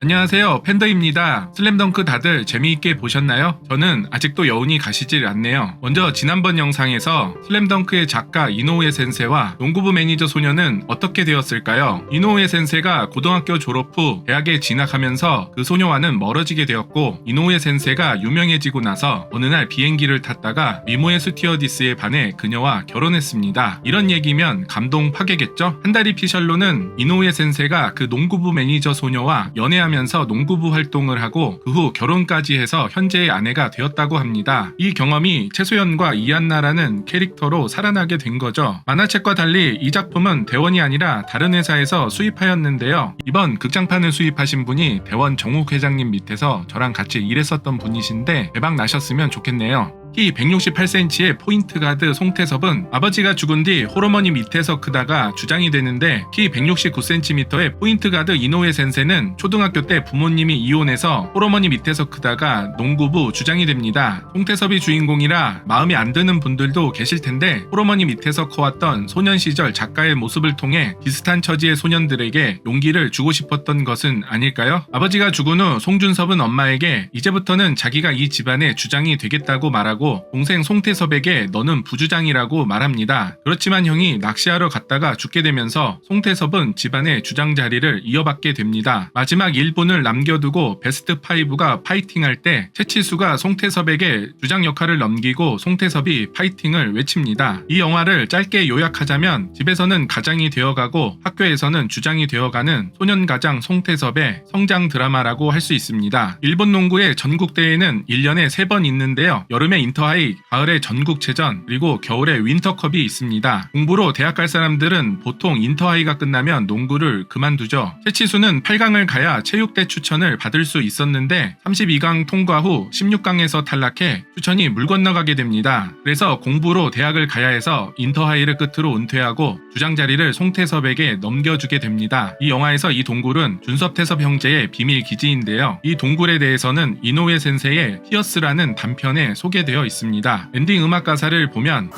안녕하세요, 팬더입니다. 슬램덩크 다들 재미있게 보셨나요? 저는 아직도 여운이 가시질 않네요. 먼저 지난번 영상에서 슬램덩크의 작가 이노우에 센세와 농구부 매니저 소녀는 어떻게 되었을까요? 이노우에 센세가 고등학교 졸업 후 대학에 진학하면서 그 소녀와는 멀어지게 되었고, 이노우에 센세가 유명해지고 나서 어느 날 비행기를 탔다가 미모의 스튜어디스에 반해 그녀와 결혼했습니다. 이런 얘기면 감동 파괴겠죠? 한다리 피셜로는 이노우에 센세가 그 농구부 매니저 소녀와 연애하면서 농구부 활동을 하고 그 후 결혼까지 해서 현재의 아내가 되었다고 합니다. 이 경험이 최소연과 이안나라는 캐릭터로 살아나게 된 거죠. 만화책과 달리 이 작품은 대원이 아니라 다른 회사에서 수입하였는데요. 이번 극장판을 수입하신 분이 대원 정욱 회장님 밑에서 저랑 같이 일했었던 분이신데 대박 나셨으면 좋겠네요. 키 168cm의 포인트 가드 송태섭은 아버지가 죽은 뒤 홀어머니 밑에서 크다가 주장이 되는데, 키 169cm의 포인트 가드 이노우에 센세는 초등학교 때 부모님이 이혼해서 홀어머니 밑에서 크다가 농구부 주장이 됩니다. 송태섭이 주인공이라 마음에 안 드는 분들도 계실 텐데, 홀어머니 밑에서 커왔던 소년 시절 작가의 모습을 통해 비슷한 처지의 소년들에게 용기를 주고 싶었던 것은 아닐까요? 아버지가 죽은 후 송준섭은 엄마에게 이제부터는 자기가 이 집안의 주장이 되겠다고 말하고, 동생 송태섭에게 너는 부주장이라고 말합니다. 그렇지만 형이 낚시하러 갔다가 죽게 되면서 송태섭은 집안의 주장 자리를 이어받게 됩니다. 마지막 1분을 남겨두고 베스트 5가 파이팅할 때 최치수가 송태섭에게 주장 역할을 넘기고 송태섭이 파이팅을 외칩니다. 이 영화를 짧게 요약하자면 집에서는 가장이 되어가고 학교에서는 주장이 되어가는 소년가장 송태섭의 성장 드라마라고 할 수 있습니다. 일본 농구의 전국대회는 1년에 3번 있는데요. 여름에 인터하이, 가을에 전국체전, 그리고 겨울에 윈터컵이 있습니다. 공부로 대학 갈 사람들은 보통 인터하이가 끝나면 농구를 그만두죠. 최치수는 8강을 가야 체육대 추천을 받을 수 있었는데 32강 통과 후 16강에서 탈락해 추천이 물 건너가게 됩니다. 그래서 공부로 대학을 가야 해서 인터하이를 끝으로 은퇴하고 주장 자리를 송태섭에게 넘겨주게 됩니다. 이 영화에서 이 동굴은 준섭 태섭 형제의 비밀 기지인데요. 이 동굴에 대해서는 이노우에 센세의 피어스라는 단편에 소개되어 있습니다. 엔딩 음악 가사를 보면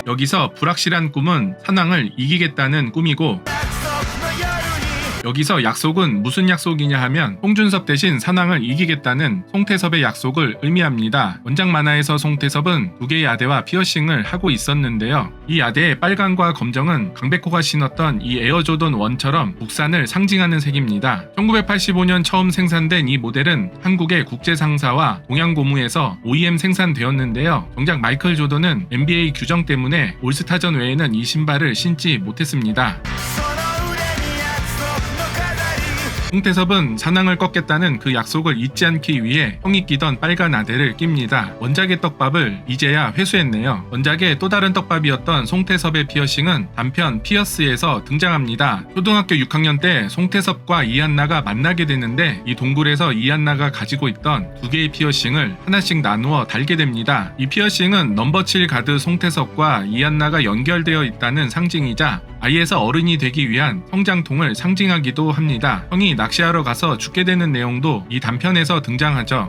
여기서 불확실한 꿈은 사낭을 이기겠다는 꿈이고, 여기서 약속은 무슨 약속이냐 하면 송준섭 대신 사낭을 이기겠다는 송태섭의 약속을 의미합니다. 원작 만화에서 송태섭은 2개의 아대와 피어싱을 하고 있었는데요. 이 아대의 빨강과 검정은 강백호가 신었던 이 에어조던 1처럼 국산을 상징하는 색입니다. 1985년 처음 생산된 이 모델은 한국의 국제상사와 동양고무에서 OEM 생산되었는데요. 정작 마이클 조던은 NBA 규정 때문에 올스타전 외에는 이 신발을 신지 못했습니다. 송태섭은 사낭을 꺾겠다는 그 약속을 잊지 않기 위해 형이 끼던 빨간 아대를 낍니다. 원작의 떡밥을 이제야 회수했네요. 원작의 또 다른 떡밥이었던 송태섭의 피어싱은 단편 피어스에서 등장합니다. 초등학교 6학년 때 송태섭과 이안나가 만나게 되는데, 이 동굴에서 이안나가 가지고 있던 2개의 피어싱을 하나씩 나누어 달게 됩니다. 이 피어싱은 넘버 7 가드 송태섭과 이안나가 연결되어 있다는 상징이자 아이에서 어른이 되기 위한 성장통을 상징하기도 합니다. 형이 낚시하러 가서 죽게 되는 내용도 이 단편에서 등장하죠.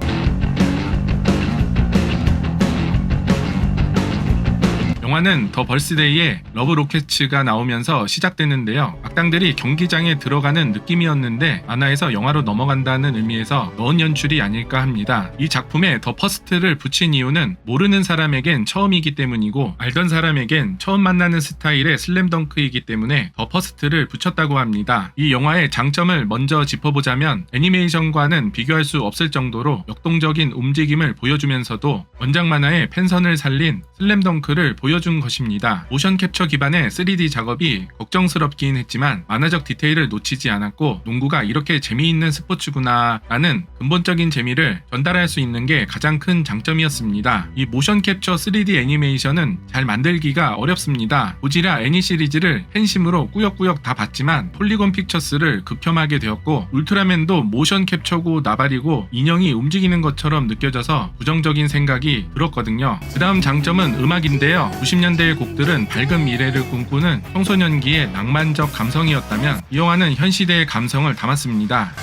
영화는 더 벌스데이에 러브 로켓츠가 나오면서 시작되는데요. 악당들이 경기장에 들어가는 느낌이었는데 만화에서 영화로 넘어간다는 의미에서 넣은 연출이 아닐까 합니다. 이 작품에 더 퍼스트를 붙인 이유는 모르는 사람에겐 처음이기 때문이고, 알던 사람에겐 처음 만나는 스타일의 슬램덩크이기 때문에 더 퍼스트를 붙였다고 합니다. 이 영화의 장점을 먼저 짚어보자면 애니메이션과는 비교할 수 없을 정도로 역동적인 움직임을 보여주면서도 원작 만화의 팬선을 살린 슬램덩크를 보여준 것입니다. 모션 캡처 기반의 3D 작업이 걱정스럽긴 했지만 만화적 디테일을 놓치지 않았고, 농구가 이렇게 재미있는 스포츠구나 라는 근본적인 재미를 전달할 수 있는 게 가장 큰 장점이었습니다. 이 모션 캡처 3D 애니메이션은 잘 만들기가 어렵습니다. 고지라 애니 시리즈를 팬심으로 꾸역꾸역 다 봤지만 폴리곤 픽처스를 극혐하게 되었고, 울트라맨도 모션 캡처고 나발이고 인형이 움직이는 것처럼 느껴져서 부정적인 생각이 들었거든요. 그 다음 장점은 음악인데요. 90년대의 곡들은 밝은 미래를 꿈꾸는 청소년기의 낭만적 감성이었다면 이 영화는 현 시대의 감성을 담았습니다.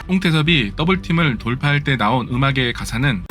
송태섭이 더블팀을 돌파할 때 나온 음악의 가사는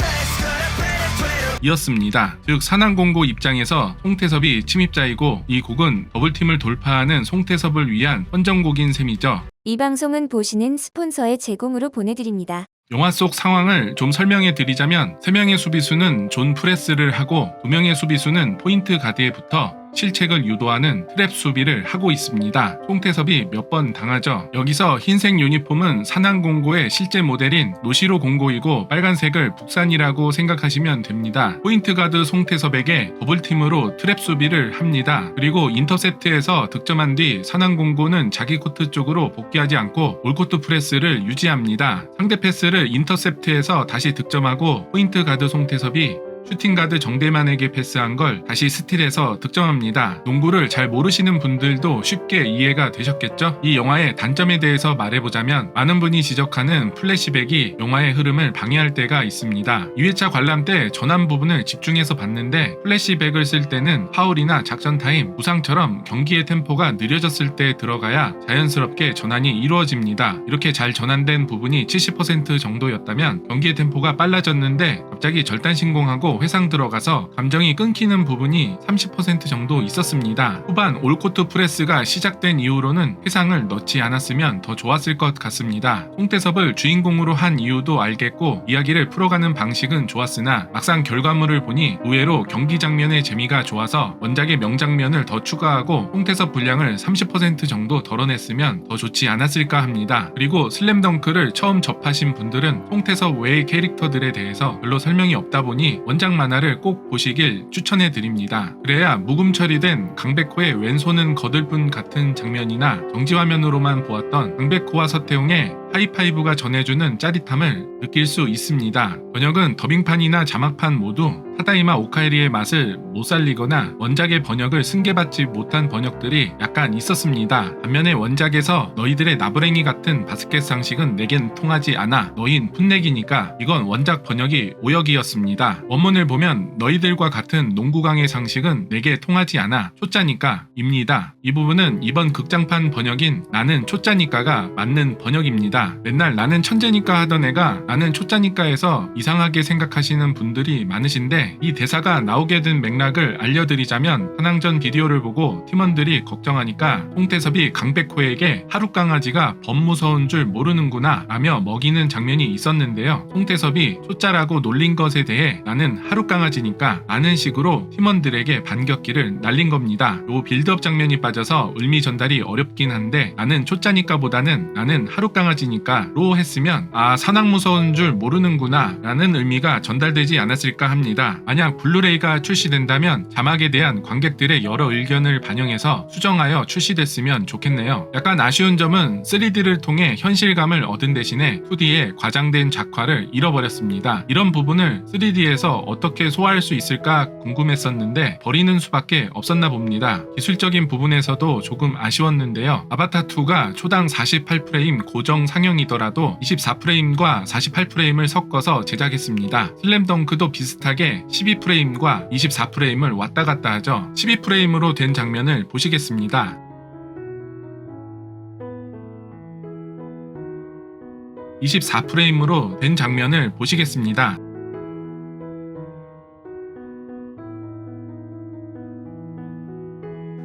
이었습니다. 즉 산왕공고 입장에서 송태섭이 침입자이고 이 곡은 더블팀을 돌파하는 송태섭을 위한 헌정곡인 셈이죠. 이 방송은 보시는 스폰서의 제공으로 보내드립니다. 영화 속 상황을 좀 설명해 드리자면 3명의 수비수는 존 프레스를 하고 2명의 수비수는 포인트 가드에 붙어 실책을 유도하는 트랩 수비를 하고 있습니다. 송태섭이 몇 번 당하죠. 여기서 흰색 유니폼은 산왕공고의 실제 모델인 노시로 공고이고 빨간색을 북산이라고 생각하시면 됩니다. 포인트 가드 송태섭에게 더블팀으로 트랩 수비를 합니다. 그리고 인터셉트에서 득점한 뒤 산왕공고는 자기 코트 쪽으로 복귀하지 않고 올코트 프레스를 유지합니다. 상대 패스를 인터셉트에서 다시 득점하고 포인트 가드 송태섭이 슈팅가드 정대만에게 패스한 걸 다시 스틸해서 득점합니다. 농구를 잘 모르시는 분들도 쉽게 이해가 되셨겠죠? 이 영화의 단점에 대해서 말해보자면 많은 분이 지적하는 플래시백이 영화의 흐름을 방해할 때가 있습니다. 2회차 관람 때 전환 부분을 집중해서 봤는데 플래시백을 쓸 때는 파울이나 작전 타임, 부상처럼 경기의 템포가 느려졌을 때 들어가야 자연스럽게 전환이 이루어집니다. 이렇게 잘 전환된 부분이 70% 정도였다면 경기의 템포가 빨라졌는데 갑자기 절단신공하고 회상 들어가서 감정이 끊기는 부분이 30% 정도 있었습니다. 후반 올코트 프레스가 시작된 이후로는 회상을 넣지 않았으면 더 좋았을 것 같습니다. 송태섭을 주인공으로 한 이유도 알겠고 이야기를 풀어가는 방식은 좋았으나 막상 결과물을 보니 의외로 경기 장면의 재미가 좋아서 원작의 명장면을 더 추가하고 송태섭 분량을 30% 정도 덜어냈으면 더 좋지 않았을까 합니다. 그리고 슬램덩크를 처음 접하신 분들은 송태섭 외의 캐릭터들에 대해서 별로 설명이 없다 보니 원작 만화를 꼭 보시길 추천해드립니다. 그래야 묵음 처리된 강백호의 왼손은 거들뿐 같은 장면이나 정지화면으로만 보았던 강백호와 서태웅의 하이파이브가 전해주는 짜릿함을 느낄 수 있습니다. 번역은 더빙판이나 자막판 모두 타다이마 오카에리의 맛을 못 살리거나 원작의 번역을 승계받지 못한 번역들이 약간 있었습니다. 반면에 원작에서 너희들의 나부랭이 같은 바스켓 상식은 내겐 통하지 않아 너흰 풋내기니까 이건 원작 번역이 오역이었습니다. 원문을 보면 너희들과 같은 농구강의 상식은 내게 통하지 않아 초짜니까 입니다. 이 부분은 이번 극장판 번역인 나는 초짜니까가 맞는 번역입니다. 맨날 나는 천재니까 하던 애가 나는 초짜니까에서 이상하게 생각하시는 분들이 많으신데 이 대사가 나오게 된 맥락을 알려드리자면 한항전 비디오를 보고 팀원들이 걱정하니까 송태섭이 강백호에게 하룻강아지가 범무서운 줄 모르는구나 라며 먹이는 장면이 있었는데요. 송태섭이 초짜라고 놀린 것에 대해 나는 하룻강아지니까 라는 식으로 팀원들에게 반격기를 날린 겁니다. 요 빌드업 장면이 빠져서 의미 전달이 어렵긴 한데 나는 초짜니까 보다는 나는 하룻강아지니까 로 했으면 아 산악 무서운 줄 모르는구나 라는 의미가 전달되지 않았을까 합니다. 만약 블루레이가 출시된다면 자막에 대한 관객들의 여러 의견을 반영해서 수정하여 출시됐으면 좋겠네요. 약간 아쉬운 점은 3D를 통해 현실감을 얻은 대신에 2D의 과장된 작화를 잃어버렸습니다. 이런 부분을 3D에서 어떻게 소화할 수 있을까 궁금했었는데 버리는 수밖에 없었나 봅니다. 기술적인 부분에서도 조금 아쉬웠는데요. 아바타2가 초당 48프레임 고정 상영이더라도 24프레임과 48프레임을 섞어서 제작했습니다. 슬램덩크도 비슷하게 12프레임과 24프레임을 왔다 갔다 하죠. 12프레임으로 된 장면을 보시겠습니다. 24프레임으로 된 장면을 보시겠습니다.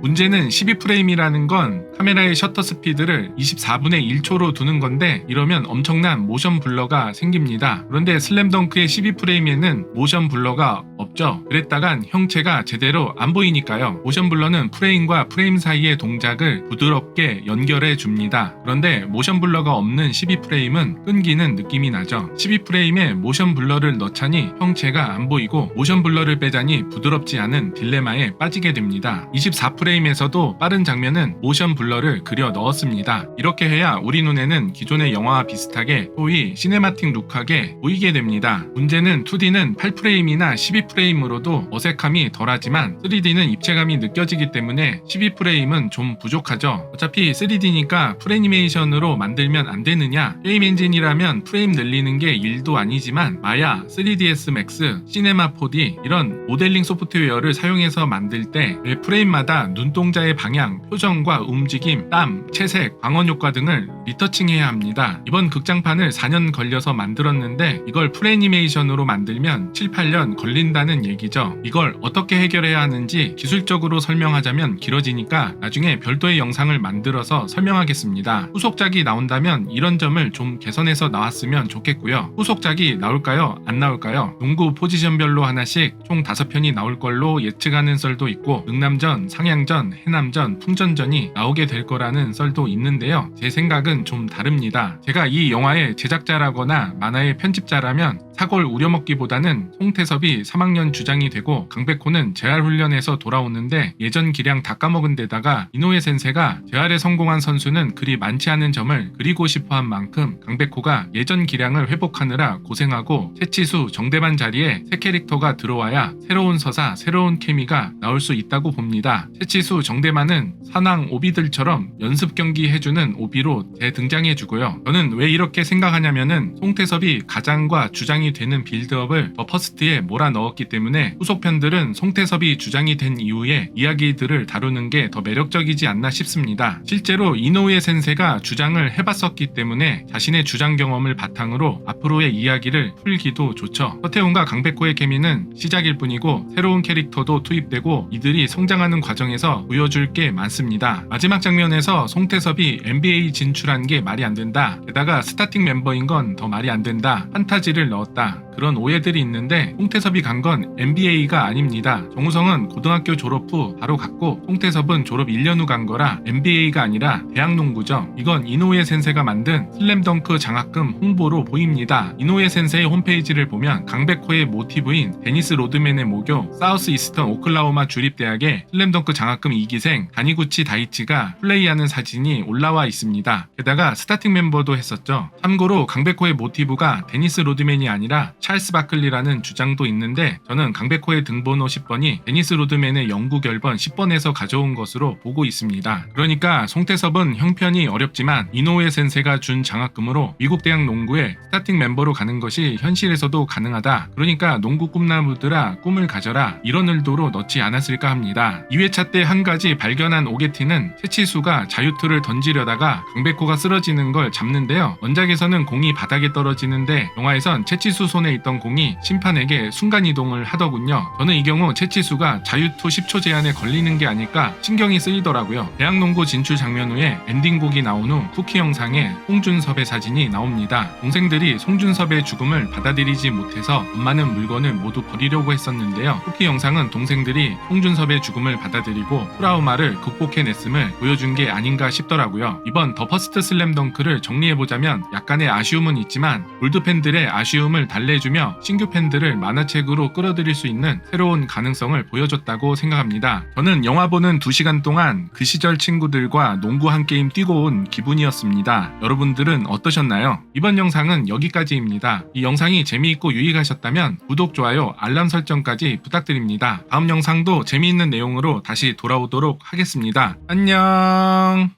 문제는 12프레임이라는 건 카메라의 셔터 스피드를 24분의 1초로 두는 건데 이러면 엄청난 모션 블러가 생깁니다. 그런데 슬램덩크의 12프레임에는 모션 블러가 없죠. 그랬다간 형체가 제대로 안 보이니까요. 모션 블러는 프레임과 프레임 사이의 동작을 부드럽게 연결해 줍니다. 그런데 모션 블러가 없는 12프레임은 끊기는 느낌이 나죠. 12프레임에 모션 블러를 넣자니 형체가 안 보이고 모션 블러를 빼자니 부드럽지 않은 딜레마에 빠지게 됩니다. 24프레임에서도 빠른 장면은 모션 블러를 그려 넣었습니다. 이렇게 해야 우리 눈에는 기존의 영화와 비슷하게 소위 시네마틱 룩하게 보이게 됩니다. 문제는 2D는 8프레임이나 12프레임으로도 어색함이 덜하지만 3D는 입체감이 느껴지기 때문에 12프레임은 좀 부족하죠. 어차피 3D니까 풀애니메이션으로 만들면 안 되느냐? 게임 엔진이라면 프레임 늘리는 게 일도 아니지만 마야, 3ds max, 시네마 4D 이런 모델링 소프트웨어를 사용해서 만들 때 매 프레임마다 눈동자의 방향, 표정과 움직임, 땀, 채색, 광원 효과 등을 리터칭해야 합니다. 이번 극장판을 4년 걸려서 만들었는데 이걸 풀애니메이션으로 만들면 7, 8년 걸린다는 얘기죠. 이걸 어떻게 해결해야 하는지 기술적으로 설명하자면 길어지니까 나중에 별도의 영상을 만들어서 설명하겠습니다. 후속작이 나온다면 이런 점을 좀 개선해서 나왔으면 좋겠고요. 후속작이 나올까요? 안 나올까요? 농구 포지션별로 하나씩 총 5편이 나올 걸로 예측하는 썰도 있고 능남전, 상향전, 해남전, 풍전전이 나오게 될 거라는 썰도 있는데요. 제 생각은 좀 다릅니다. 제가 이 영화의 제작자라거나 만화의 편집자라면 사골 우려먹기보다는 송태섭이 3학년 주장이 되고 강백호는 재활훈련에서 돌아오는데 예전 기량 다 까먹은 데다가 이노ue 센세가 재활에 성공한 선수는 그리 많지 않은 점을 그리고 싶어한 만큼 강백호가 예전 기량을 회복하느라 고생하고 채치수, 정대만 자리에 새 캐릭터가 들어와야 새로운 서사, 새로운 케미가 나올 수 있다고 봅니다. 채치수, 정대만은 산왕 오비들처럼 연습 경기 해주는 오비로 재등장해주고요. 저는 왜 이렇게 생각하냐면은 송태섭이 가장과 주장이 되는 빌드업을 더 퍼스트에 몰아넣었기 때문에 후속편들은 송태섭이 주장이 된 이후에 이야기들을 다루는 게 더 매력적이지 않나 싶습니다. 실제로 이노ue 센세가 주장을 해봤었기 때문에 자신의 주장 경험을 바탕으로 앞으로의 이야기를 풀기도 좋죠. 서태훈과 강백호의 케미는 시작일 뿐이고 새로운 캐릭터도 투입되고 이들이 성장하는 과정에서 보여줄 게 많습니다. 마지막 장면에서 송태섭이 NBA 진출한 게 말이 안 된다. 게다가 스타팅 멤버인 건 더 말이 안 된다. 판타지를 넣었다. 그런 오해들이 있는데 송태섭이 간 건 NBA가 아닙니다. 정우성은 고등학교 졸업 후 바로 갔고 송태섭은 졸업 1년 후 간 거라 NBA가 아니라 대학농구죠. 이건 이노ue 센세가 만든 슬램덩크 장학금 홍보로 보입니다. 이노ue 센세의 홈페이지를 보면 강백호의 모티브인 데니스 로드맨의 모교 사우스 이스턴 오클라호마 주립대학의 슬램덩크 장학금 2기생 다니구치 다이치가 플레이하는 사진이 올라와 있습니다. 게다가 스타팅 멤버도 했었죠. 참고로 강백호의 모티브가 데니스 로드맨이 아니라 찰스 바클리라는 주장도 있는데 저는 강백호의 등번호 10번이 데니스 로드맨의 영구 결번 10번에서 가져온 것으로 보고 있습니다. 그러니까 송태섭은 형편이 어렵지만 이노ue 센세가 준 장학금으로 미국 대학 농구에 스타팅 멤버로 가는 것이 현실에서도 가능하다. 그러니까 농구 꿈나무들아 꿈을 가져라 이런 의도로 넣지 않았을까 합니다. 2회차 때 한 가지 발견한 오게티는 채치수가 자유투를 던지려다가 강백호가 쓰러지는 걸 잡는데요. 원작에서는 공이 바닥에 떨어지는데 영화에선 채치수 손에 있던 공이 심판에게 순간이동을 하더군요. 저는 이 경우 채치수가 자유투 10초 제한에 걸리는 게 아닐까 신경이 쓰이더라고요. 대학농구 진출 장면 후에 엔딩곡이 나온 후 쿠키 영상에 송준섭의 사진이 나옵니다. 동생들이 송준섭의 죽음을 받아들이지 못해서 많은 물건을 모두 버리려고 했었는데요. 쿠키 영상은 동생들이 송준섭의 죽음을 받아들이고 트라우마를 극복해냈음을 보여준 게 아닌가 싶더라고요. 이번 더 퍼스트 슬램덩크를 정리해보자면 약간의 아쉬움은 있지만 올드 팬들의 아쉬움을 달래주며 신규 팬들을 만화책으로 끌어들일 수 있는 새로운 가능성을 보여줬다고 생각합니다. 저는 영화 보는 2시간 동안 그 시절 친구들과 농구 한 게임 뛰고 온 기분이었습니다. 여러분들은 어떠셨나요? 이번 영상은 여기까지입니다. 이 영상이 재미있고 유익하셨다면 구독, 좋아요, 알람 설정까지 부탁드립니다. 다음 영상도 재미있는 내용으로 다시 돌아오도록 하겠습니다. 안녕.